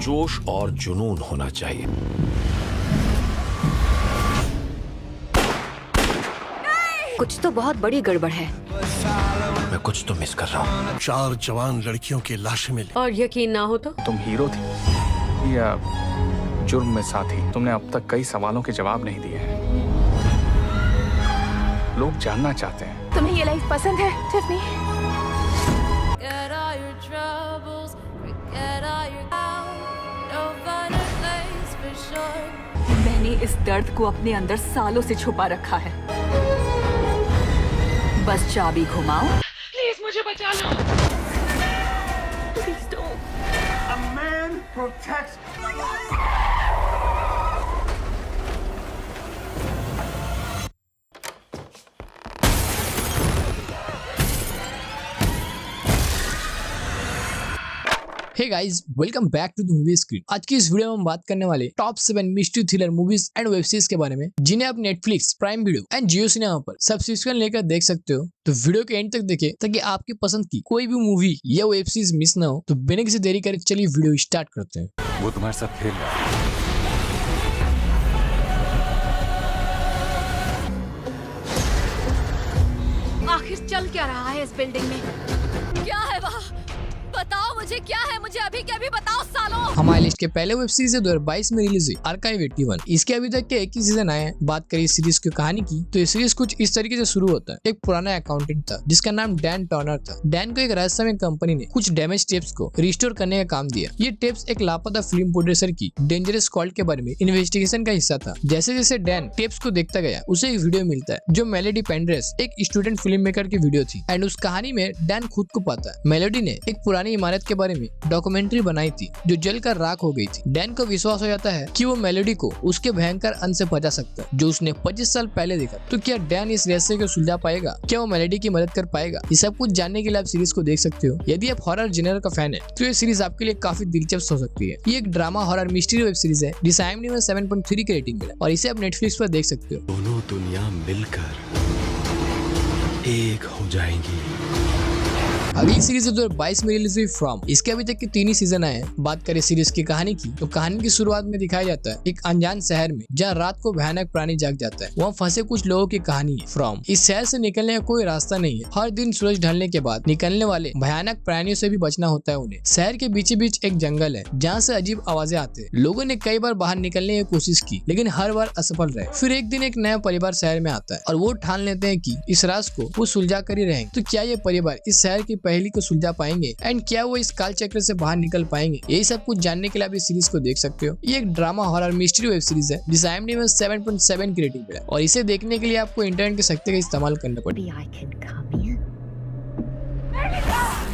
जोश और जुनून होना चाहिए। कुछ तो बहुत बड़ी गड़बड़ है। मैं कुछ तो मिस कर रहा हूँ। 4 जवान लड़कियों की लाशें मिली। और यकीन ना हो तो तुम हीरो थी या जुर्म में साथी? तुमने अब तक कई सवालों के जवाब नहीं दिए हैं। लोग जानना चाहते हैं। तुम्हें ये लाइफ पसंद है Tiffany? Forget all your troubles, forget all your doubts. Don't find a place for sure. मैंने इस दर्द को अपने अंदर सालों से छुपा रखा है। बस चाबी घुमाओ। प्लीज मुझे बचा लो। Please don't. A man protects. Hey guys, welcome back to the movie screen. आज की इस वीडियो में हम बात करने वाले top 7 mystery thriller movies and web series के बारे में, जिन्हें आप Netflix, prime video and Jio cinema पर सब्सक्रिप्शन लेकर देख सकते हो। तो वीडियो के एंड तक देखें ताकि आपकी पसंद की कोई भी मूवी या वेब सीरीज मिस ना हो। तो बिना किसी देरी करे चलिए वीडियो स्टार्ट करते हैं। वो तुम्हारे साथ खेल रहा है। आखिर चल क्या रहा है इस बिल्डिंग में? क्या है वहाँ? बताओ मुझे, क्या है? मुझे अभी के अभी बताओ सालों। हमारे लिस्ट के पहले वेब सीरीज है 2022 में रिलीज हुई आर्काइव 81। इसके अभी तक के एक ही सीजन आए हैं। बात करें इस सीरीज की कहानी की तो ये सीरीज कुछ इस तरीके से शुरू होता है। एक पुराना अकाउंटेंट था जिसका नाम डैन टर्नर था। डैन को एक रहस्यमय कंपनी ने कुछ डैमेज टेप्स को रिस्टोर करने का काम दिया। ये टेप्स एक लापता फिल्म प्रोड्यूसर की डेंजरस कॉल्ट के बारे में इन्वेस्टिगेशन का हिस्सा था। जैसे जैसे डैन टेप्स को देखता गया उसे एक वीडियो मिलता है जो मेलोडी पेंड्रेस, एक स्टूडेंट फिल्म मेकर की वीडियो थी। एंड उस कहानी में डैन खुद को पाता है। मेलोडी ने एक पुरानी इमारत के बारे में डॉक्यूमेंट्री बनाई थी जो जलकर राख हो गई थी। डैन को विश्वास हो जाता है कि वो मेलोडी को उसके भयंकर अंत से बचा सकता है जो उसने 25 साल पहले देखा। तो क्या डैन इस रहस्य को सुलझा पाएगा? क्या वो मेलोडी की मदद कर पाएगा? ये सब कुछ जानने के लिए आप सीरीज को देख सकते हो। यदि आप हॉरर जेनर का फैन है तो ये सीरीज आपके लिए काफी दिलचस्प हो सकती है। ये एक drama horror mystery web series है जिसे IMDb में 7.3 की रेटिंग मिला और इसे आप नेटफ्लिक्स पर देख सकते हो। दोनों दुनिया मिलकर एक हो जाएंगी। अगली सीरीज है 2022 में रिलीज हुई फ्रॉम। इसके अभी तक के 3 ही सीजन आए हैं। बात करें सीरीज की कहानी की तो कहानी की शुरुआत में दिखाया जाता है एक अनजान शहर में जहाँ रात को भयानक प्राणी जाग जाता है। वहाँ फंसे कुछ लोगों की कहानी है फ्रॉम। इस शहर से निकलने का कोई रास्ता नहीं है। हर दिन सूरज ढलने के बाद निकलने वाले भयानक प्राणियों से भी बचना होता है उन्हें। शहर के बीच बीच एक जंगल है जहाँ से अजीब आवाजें आती है। लोगों ने कई बार बाहर निकलने की कोशिश की लेकिन हर बार असफल रहे। फिर एक दिन एक नया परिवार शहर में आता है और वो ठान लेते हैं कि इस राज को वो सुलझा कर ही रहेंगे। तो क्या ये परिवार इस शहर की पहेली को सुलझा पाएंगे एंड क्या वो इस काल चक्र से बाहर निकल पाएंगे? यही सब कुछ जानने के लिए आप इस सीरीज को देख सकते हो। ये एक drama horror mystery web series है जिसे IMDb में 7.7 की रेटिंग मिला और इसे देखने के लिए आपको इंटरनेट की शक्ति का इस्तेमाल करना पड़ेगा।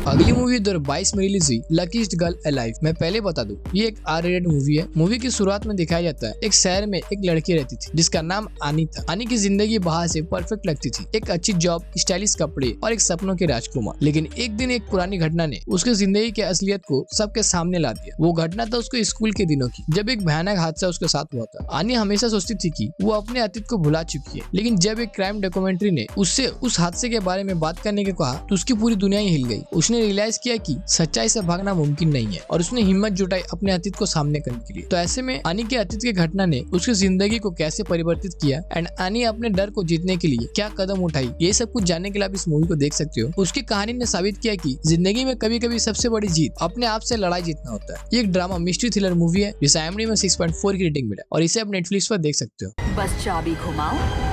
अगली मूवी 2022 में रिलीज हुई लकीस्ट गर्ल अलाइव। मैं पहले बता दूं ये एक R-rated मूवी है। मूवी की शुरुआत में दिखाया जाता है एक शहर में एक लड़की रहती थी जिसका नाम आनी था। आनी की जिंदगी बाहर से परफेक्ट लगती थी, एक अच्छी जॉब, स्टाइलिश कपड़े और एक सपनों के राजकुमार। लेकिन एक दिन एक पुरानी घटना ने उसके जिंदगी के असलियत को सबके सामने ला दिया। वो घटना था उसके स्कूल के दिनों की जब एक भयानक हादसा उसके साथ हुआ था। आनी हमेशा सोचती थी कि वो अपने अतीत को भुला चुकी है, लेकिन जब एक क्राइम डॉक्यूमेंट्री ने उससे उस हादसे के बारे में बात करने को कहा तो उसकी पूरी दुनिया ही हिल गई। उसने रियलाइज किया कि सच्चाई से भागना मुमकिन नहीं है और उसने हिम्मत जुटाई अपने अतीत को सामने करने के लिए। तो ऐसे में आनी के अतीत की घटना ने उसकी जिंदगी को कैसे परिवर्तित किया एंड आनी अपने डर को जीतने के लिए क्या कदम उठाई, ये सब कुछ जानने के लिए आप इस मूवी को देख सकते हो। उसकी कहानी ने साबित किया कि जिंदगी में कभी कभी सबसे बड़ी जीत अपने आप से लड़ाई जीतना होता है। ये एक ड्रामा मिस्ट्री थ्रिलर मूवी है जिसे IMDb में 6.4 की रेटिंग मिला और इसे आप नेटफ्लिक्स पर देख सकते हो। बस चाबी घुमाओ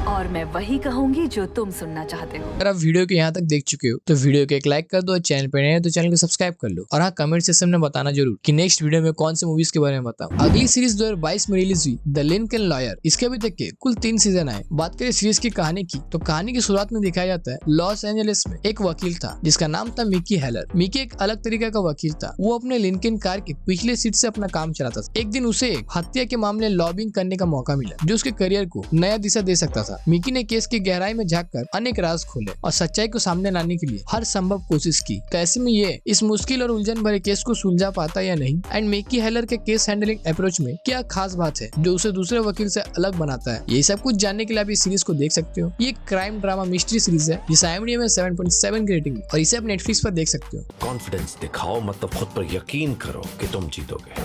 और मैं वही कहूंगी जो तुम सुनना चाहते हो। अगर आप वीडियो को यहाँ तक देख चुके हो तो वीडियो को एक लाइक कर दो और चैनल पर नए हैं तो चैनल को सब्सक्राइब कर लो। और हाँ, कमेंट सेक्शन में बताना जरूर कि नेक्स्ट वीडियो में कौन से मूवीज के बारे में बताऊं। अगली सीरीज 2022 में रिलीज हुई द लिंकन लॉयर। इसके अभी तक के कुल 3 सीजन आए। बात करें सीरीज की कहानी की तो कहानी की शुरुआत में दिखाया जाता है लॉस एंजलिस में एक वकील था जिसका नाम था मिकी हेलर। मिकी एक अलग तरीके का वकील था। वो अपने लिंकन कार की पिछले सीट से अपना काम चलाता था। एक दिन उसे एक हत्या के मामले लॉबिंग करने का मौका मिला जो उसके करियर को नया दिशा दे सकता था। मिकी ने केस की गहराई में झांककर अनेक राज खोले और सच्चाई को सामने लाने के लिए हर संभव कोशिश की। तो ऐसे में ये इस मुश्किल और उलझन भरे केस को सुलझा पाता या नहीं, एंड मिकी हेलर के केस हैंडलिंग अप्रोच में क्या खास बात है जो उसे दूसरे वकील से अलग बनाता है, ये सब कुछ जानने के लिए आप इस सीरीज को देख सकते हो। ये क्राइम ड्रामा मिस्ट्री सीरीज है जिसे IMDb में 7.7 की रेटिंग है और इसे आप नेटफ्लिक्स पर देख सकते हो। कॉन्फिडेंस दिखाओ, मतलब खुद पर यकीन करो कि तुम जीतोगे।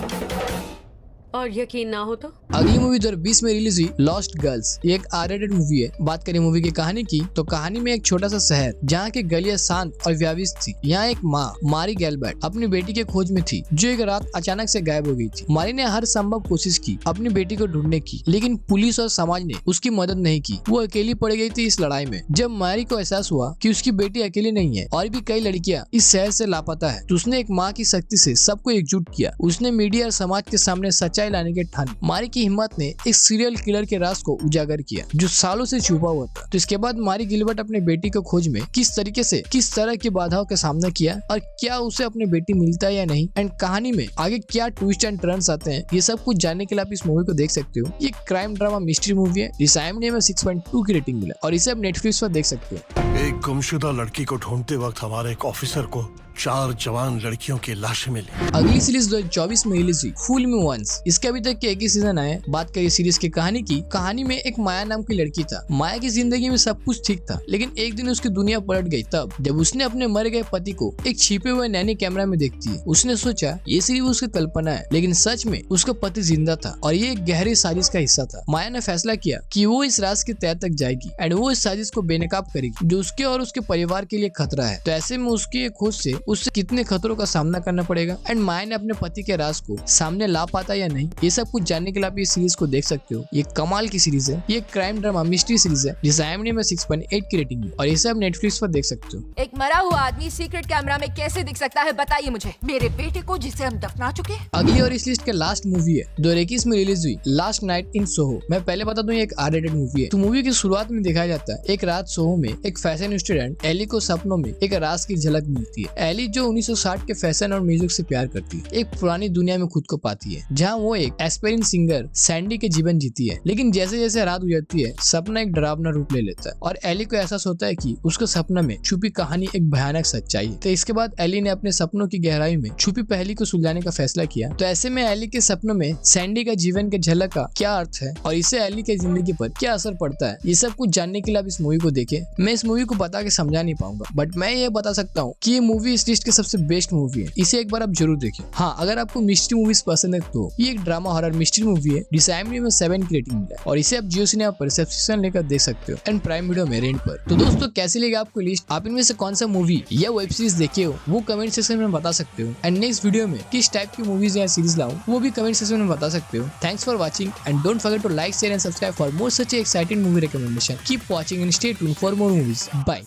और यकीन ना हो तो? अगली मूवी 2020 में रिलीज हुई लॉस्ट गर्ल्स। ये एक R-rated मूवी है। बात करें मूवी की कहानी की तो कहानी में एक छोटा सा शहर जहाँ की गलियां शांत और व्याविष्ट थी। यहाँ एक माँ मारी गैल्बर्ट अपनी बेटी के खोज में थी जो एक रात अचानक से गायब हो गई थी। मारी ने हर संभव कोशिश की अपनी बेटी को ढूंढने की, लेकिन पुलिस और समाज ने उसकी मदद नहीं की। वो अकेली पड़ गई थी इस लड़ाई में। जब मारी को एहसास हुआ कि उसकी बेटी अकेली नहीं है और भी कई लड़कियां इस शहर से लापता है, तो उसने एक माँ की शक्ति से सबको एकजुट किया। उसने मीडिया और समाज के सामने सच्चाई लाने के ठानी। मारी की हिम्मत ने एक सीरियल किलर के राज को उजागर किया जो सालों से छुपा हुआ था। तो इसके बाद मारी गिलबर्ट अपने बेटी को खोज में किस तरह की बाधाओं का सामना किया और क्या उसे अपनी बेटी मिलता है या नहीं, एंड कहानी में आगे क्या ट्विस्ट एंड टर्न्स आते हैं, ये सब कुछ जानने के लिए आप इस मूवी को देख सकते हो। ये क्राइम ड्रामा मिस्ट्री मूवी है जिसे IMDb में 6.2 की रेटिंग मिला और इसे आप नेटफ्लिक्स पर देख सकते हो। एक गुमशुदा लड़की को ढूंढते वक्त हमारे एक ऑफिसर को 4 जवान लड़कियों की लाशें मिली। अगली सीरीज 2024 में रिलीज हुई फूल मी वंस। इसके अभी तक के एक ही सीजन आए। बात करिए सीरीज की कहानी की। कहानी में एक माया नाम की लड़की था। माया की जिंदगी में सब कुछ ठीक था, लेकिन एक दिन उसकी दुनिया पलट गई तब जब उसने अपने मर गए पति को एक छिपे हुए नैनी कैमरा में देखती है। उसने सोचा ये सिर्फ उसकी कल्पना है, लेकिन सच में उसका पति जिंदा था और ये एक गहरी साजिश का हिस्सा था। माया ने फैसला किया कि वो इस राज की तह तक जाएगी एंड वो इस साजिश को बेनकाब करेगी जो उसके और उसके परिवार के लिए खतरा है। तो ऐसे में उसकी खोज से उससे कितने खतरों का सामना करना पड़ेगा, एंड माया ने अपने पति के राज को सामने ला पाता या नहीं, ये सब कुछ जानने के लिए आप ये सीरीज को देख सकते हो। ये कमाल की सीरीज है। ये क्राइम ड्रामा मिस्ट्री सीरीज है जिसे IMDb में 6.8 की रेटिंग है और इसे आप नेटफ्लिक्स पर देख सकते हो। एक मरा हुआ आदमी सीक्रेट कैमरा में कैसे दिख सकता है, बताइए मुझे। मेरे बेटे को जिसे हम दफना चुके। अगली और इस लिस्ट के लास्ट मूवी है 2021 में रिलीज हुई लास्ट नाइट इन सोहो। मैं पहले बता दूं ये एक R-rated मूवी है। तो मूवी की शुरुआत में दिखाया जाता है एक रात सोहो में एक फैशन स्टूडेंट एली को सपनों में एक राज की झलक मिलती है। एली जो 1960 के फैशन और म्यूजिक से प्यार करती है, एक पुरानी दुनिया में खुद को पाती है जहाँ वो एक एस्पायरिंग सिंगर सैंडी के जीवन जीती है। लेकिन जैसे जैसे रात गुजरती है सपना एक डरावना रूप ले लेता है और एली को एहसास होता है कि उसके सपना में छुपी कहानी एक भयानक सच्चाई है। तो इसके बाद एली ने अपने सपनों की गहराई में छुपी पहेली को सुलझाने का फैसला किया। तो ऐसे में एली के सपनों में सैंडी का जीवन के झलक का क्या अर्थ है और इससे एली के जिंदगी पर क्या असर पड़ता है, ये सब कुछ जानने के लिए आप इस मूवी को देखें। मैं इस मूवी को बता के समझा नहीं पाऊंगा, बट मैं ये बता सकता हूँ कि ये मूवी इस लिस्ट की सबसे बेस्ट मूवी है। इसे एक बार आप जरूर देखें। हाँ, अगर आपको मिस्ट्री मूवीज पसंद है तो ये एक ड्रामा हॉरर मिस्ट्री मूवी है जिसे IMDb में 7 की रेटिंग मिला है और इसे आप जियो सिनेमा पर सब्सक्रिप्शन लेकर देख सकते हो एंड प्राइम वीडियो में रेंट पर। तो दोस्तों कैसी लगी आपको लिस्ट? आप इनमें से कौन सा मूवी या वेब सीरीज देखे हो वो कमेंट सेक्शन में बता सकते हो एंड नेक्स्ट वीडियो में किस टाइप की मूवीज या सीरीज लाऊं वो भी कमेंट सेक्शन में बता सकते हो। Thanks for watching and don't forget to like, share and subscribe for more such exciting movie recommendation. Keep watching and stay tuned for more movies. Bye.